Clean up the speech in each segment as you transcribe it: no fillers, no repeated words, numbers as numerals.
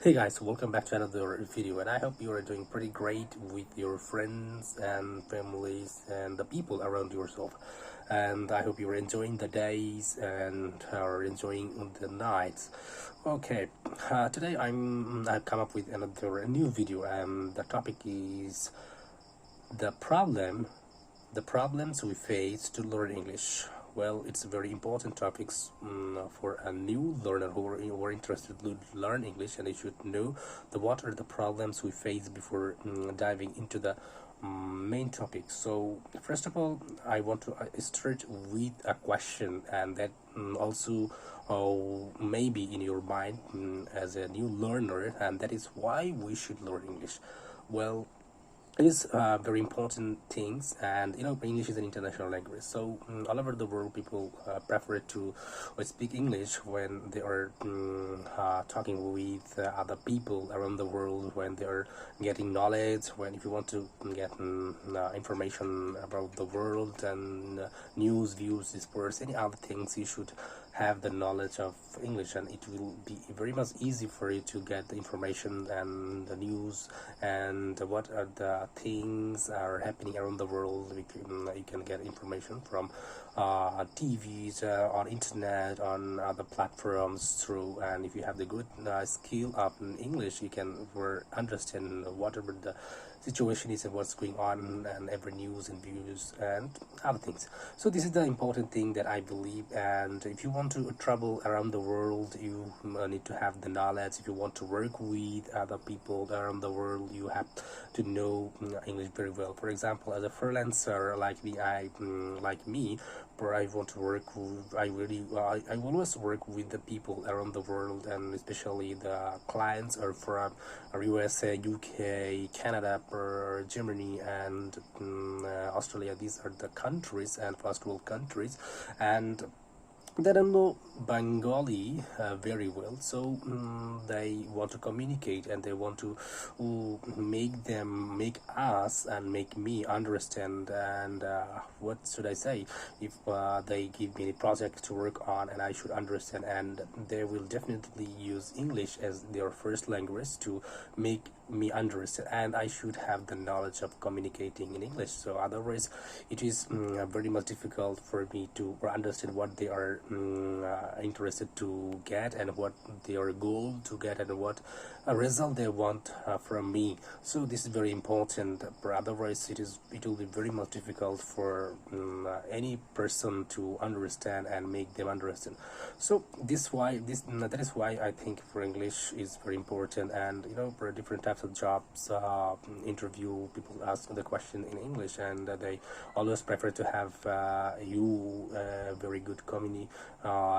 Hey guys, welcome back to another video, and I hope you are doing pretty great with your friends and families and the people around yourself. And I hope you're enjoying the days and are enjoying the nights. Okay, today I've come up with another new video, and the topic is the problems we face to learn English. Well, it's a very important topic for a new learner who are interested to learn English, and they should know what are the problems we face before diving into the main topic. So, first of all, I want to start with a question, and that also maybe in your mind as a new learner, and that is why we should learn English. Well, it is very important things, and English is an international language, so all over the world people prefer to speak English when they are talking with other people around the world, when they are getting knowledge, when if you want to get information about the world and news, views, sports, any other things, you should have the knowledge of English, and it will be very much easy for you to get the information and the news and what are the things are happening around the world. You can get information from TVs, on internet, on other platforms through, and if you have the good skill of English, you can understand whatever the situation is and what's going on and every news and views and other things. So this is the important thing that I believe, and if you want to travel around the world, you need to have the knowledge. If you want to work with other people around the world, you have to know English very well. For example, as a freelancer like me, where I want to work with, I always work with the people around the world, and especially the clients are from USA, UK, Canada, or Germany, and Australia. These are the countries and first world countries, and they don't know Bengali very well, so they want to communicate, and they want to make us and make me understand. And what should I say? If they give me a project to work on, and I should understand, and they will definitely use English as their first language to make me understand, and I should have the knowledge of communicating in English. So otherwise it is very much difficult for me to understand what they are interested to get, and what their goal to get, and what a result they want from me. So this is very important, but otherwise it will be very much difficult for any person to understand and make them understand. So that is why I think for English is very important. And for different types of jobs interview, people ask the question in English, and they always prefer to have you very good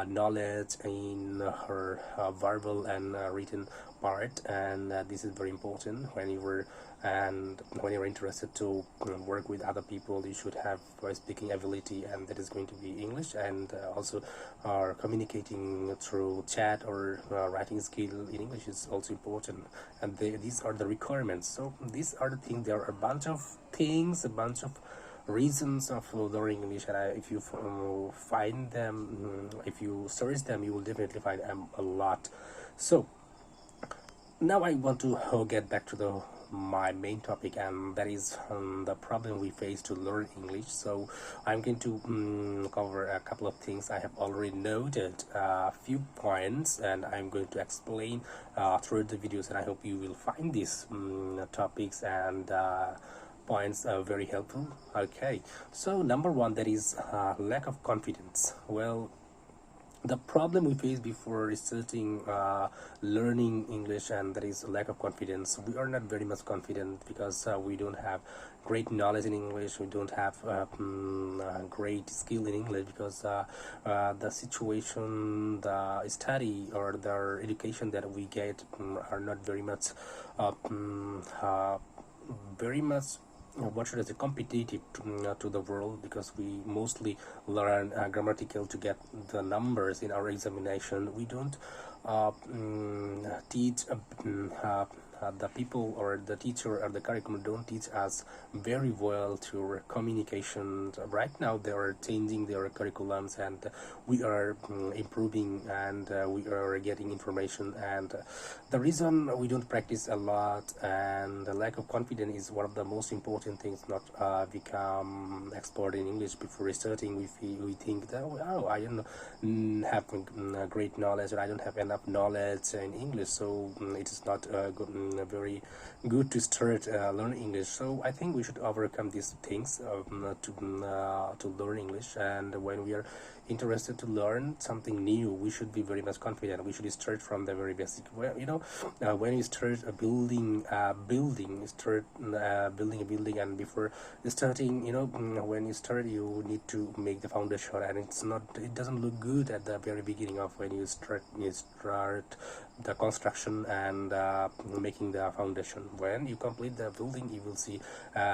knowledge in her verbal and written part. And this is very important when you're interested to work with other people. You should have speaking ability, and that is going to be English, and also communicating through chat or writing skill in English is also important. And these are the requirements. So these are the things. There are a bunch of things, a bunch of reasons of learning English, and if you find them, if you search them, you will definitely find a lot. So now I want to get back to my main topic, and that is the problem we face to learn English. So I'm going to cover a couple of things. I have already noted a few points, and I'm going to explain through the videos, and I hope you will find these topics and points are very helpful. Okay, so number one, that is lack of confidence. Well, the problem we face before starting learning English, and that is lack of confidence. We are not very much confident because we don't have great knowledge in English. We don't have great skill in English because the situation, the study, or the education that we get are not very much very much what should I say, competitive to the world, because we mostly learn grammatical to get the numbers in our examination. We don't teach the people or the teacher or the curriculum don't teach us very well to communication. Right now they are changing their curriculums, and we are improving, and we are getting information, and the reason we don't practice a lot and the lack of confidence is one of the most important things. Not become expert in English before starting. We think that, oh, I don't have great knowledge, or I don't have enough knowledge in English, so it is not very good to start learning English. So I think we should overcome these things to learn English, and when we are interested to learn something new, we should be very much confident. We should start from the very basic. Well, when you start a building a building, and before starting, when you start, you need to make the foundation, and it doesn't look good at the very beginning of when you start the construction and making the foundation. When you complete the building, you will see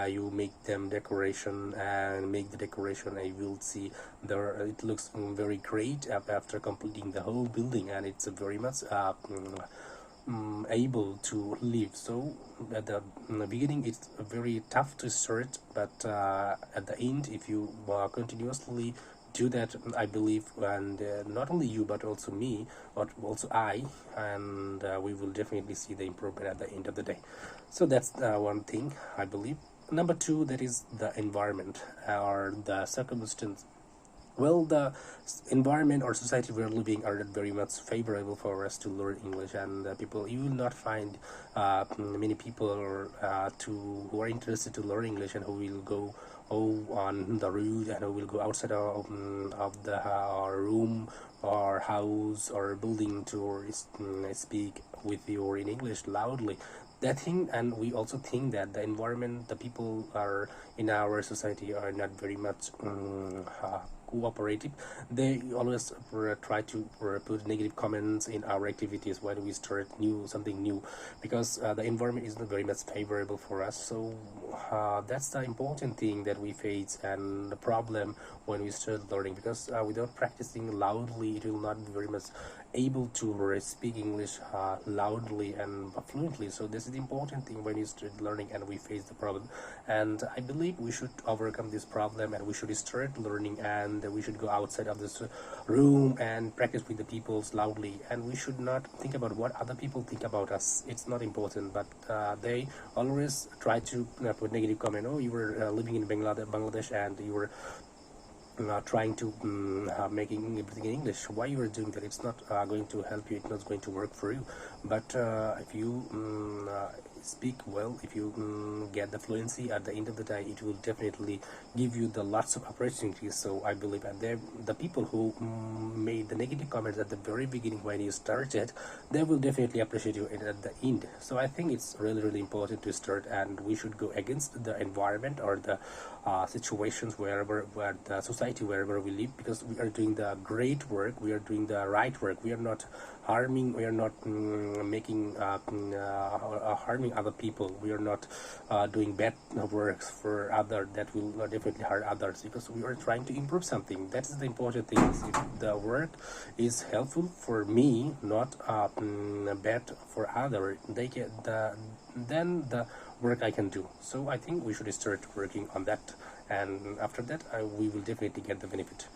you make them decoration and make the decoration, and you will see it looks very great after completing the whole building, and it's very much able to live. So at the beginning it's very tough to start, but at the end, if you continuously do that, I believe, and not only you but also me, but also I, and we will definitely see the improvement at the end of the day. So that's one thing I believe. Number two, that is the environment or the circumstance. Well, the environment or society we're living are not very much favorable for us to learn English, and you will not find many people who are interested to learn English and who will go on the road, and who will go outside of the room or house or building to speak with you in English loudly. That thing, and we also think that the environment, the people are in our society are not very much cooperative. They always try to put negative comments in our activities when we start something new, because the environment is not very much favorable for us. So that's the important thing that we face, and the problem when we start learning, because without practicing loudly, it will not be very much able to speak English loudly and fluently. So this is the important thing when you start learning and we face the problem. And I believe we should overcome this problem, and we should start learning, and we should go outside of this room and practice with the people loudly. And we should not think about what other people think about us. It's not important, but they always try to put negative comment. Oh, you were living in Bangladesh, and you were trying to making everything in English. Why you are doing that? It's not going to help you. It's not going to work for you. But if you speak well, if you get the fluency at the end of the day, it will definitely give you the lots of opportunities. So I believe, and the people who made the negative comments at the very beginning when you started, they will definitely appreciate you at the end. So I think it's really important to start, and we should go against the environment or the situations where the society wherever we live, because we are doing the great work, we are doing the right work. We are not harming, we are not making harming other people. We are not doing bad works for others that will definitely hurt others, because we are trying to improve something. That is the important thing. If the work is helpful for me, not bad for others, then the work I can do. So I think we should start working on that, and after that we will definitely get the benefit.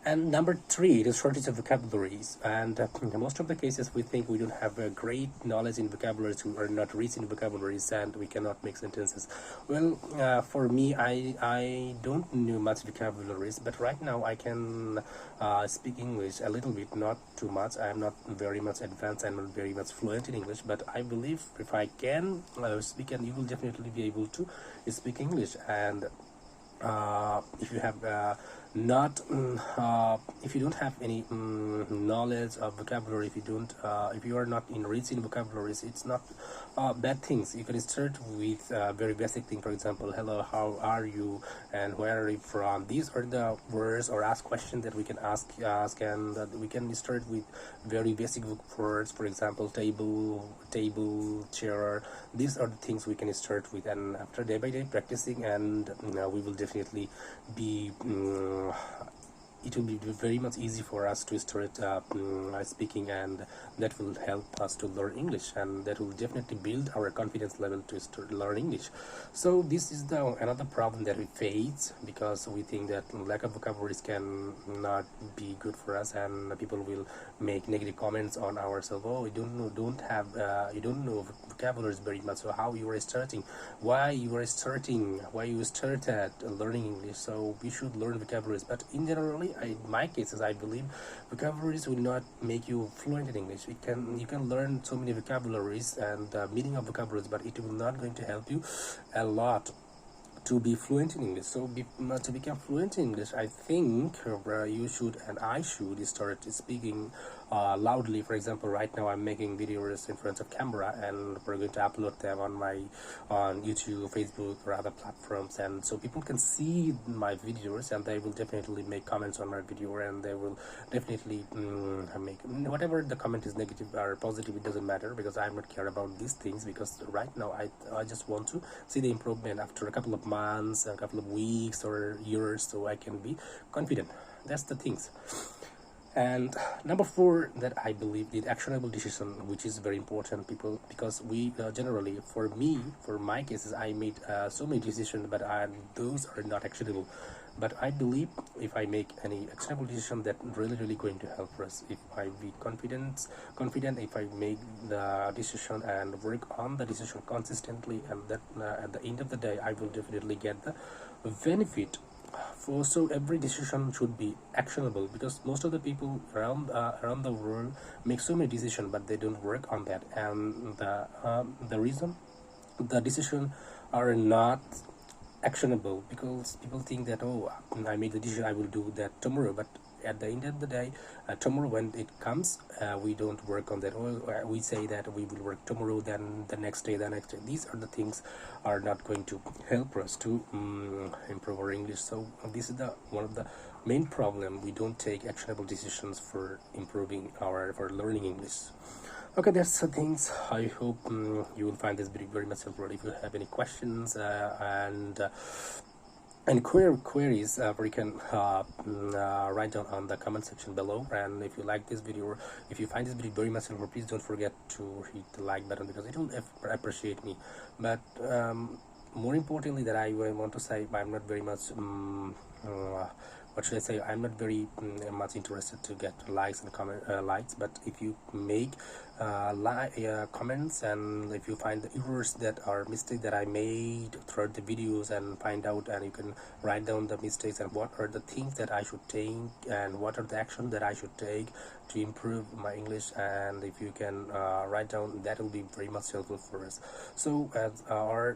And number three, the shortage of vocabularies. And most of the cases we think we don't have a great knowledge in vocabularies, we are not rich in vocabularies, and we cannot make sentences. Well, for me, I don't know much vocabularies, but right now I can speak English a little bit, not too much. I am not very much advanced, I'm not very much fluent in English, but I believe if I can speak, and you will definitely be able to speak English. And if you have not if you don't have any knowledge of vocabulary, if you are not enriched in vocabularies, it's not bad things. You can start with very basic thing. For example, hello, how are you, and where are you from? These are the words or ask questions that we can ask, and that we can start with very basic words. For example, table, chair. These are the things we can start with, and after day by day practicing, and we will definitely be it will be very much easy for us to start speaking, and that will help us to learn English, and that will definitely build our confidence level to start learn English. So this is the another problem that we face, because we think that lack of vocabularies can not be good for us, and people will make negative comments on ourselves. Oh, you don't know vocabularies very much, so how you are starting, why you started learning English. So we should learn vocabularies, but in generally, in my cases, I believe vocabularies will not make you fluent in English. You can learn so many vocabularies and meaning of vocabularies, but it will not going to help you a lot to be fluent in English. So to become fluent in English, I think you should and I should start speaking loudly. For example, right now I'm making videos in front of camera, and we're going to upload them on YouTube, Facebook, or other platforms, and so people can see my videos, and they will definitely make comments on my video, and they will definitely make whatever the comment is, negative or positive, it doesn't matter, because I'm not care about these things, because right now I just want to see the improvement after a couple of months, a couple of weeks or years, so I can be confident. That's the things. And number 4, that I believe, the actionable decision, which is very important, people, because we generally, for my cases, I made so many decisions, but those are not actionable. But I believe if I make any actionable decision, that really going to help us. If I be confident, if I make the decision and work on the decision consistently, and that at the end of the day, I will definitely get the benefit. So every decision should be actionable, because most of the people around the world make so many decisions, but they don't work on that, and the reason the decision are not actionable, because people think that, oh, I made the decision, I will do that tomorrow, but at the end of the day, tomorrow when it comes, we don't work on that. Or we say that we will work tomorrow, then the next day. These are the things are not going to help us to improve our English. So this is one of the main problem. We don't take actionable decisions for for learning English. Okay, that's the things. I hope you will find this video very much helpful. If you have any questions and queries, you can write down on the comment section below. And if you like this video, or if you find this video very much helpful, please don't forget to hit the like button, because it will appreciate me. But more importantly, that I want to say, I'm not very much what should I say, I'm not very much interested to get likes and likes, but if you make comments, and if you find the errors that are mistakes that I made throughout the videos, and find out, and you can write down the mistakes, and what are the things that I should take, and what are the actions that I should take to improve my English, and if you can write down, that will be very much helpful for us. So as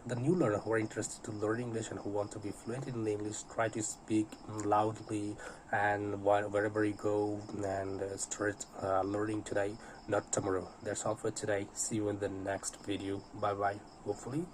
the new learner who are interested to learn English and who want to be fluent in English, try to speak loudly, and wherever you go, and start learning today, not tomorrow. That's all for today. See you in the next video. Bye bye. Hopefully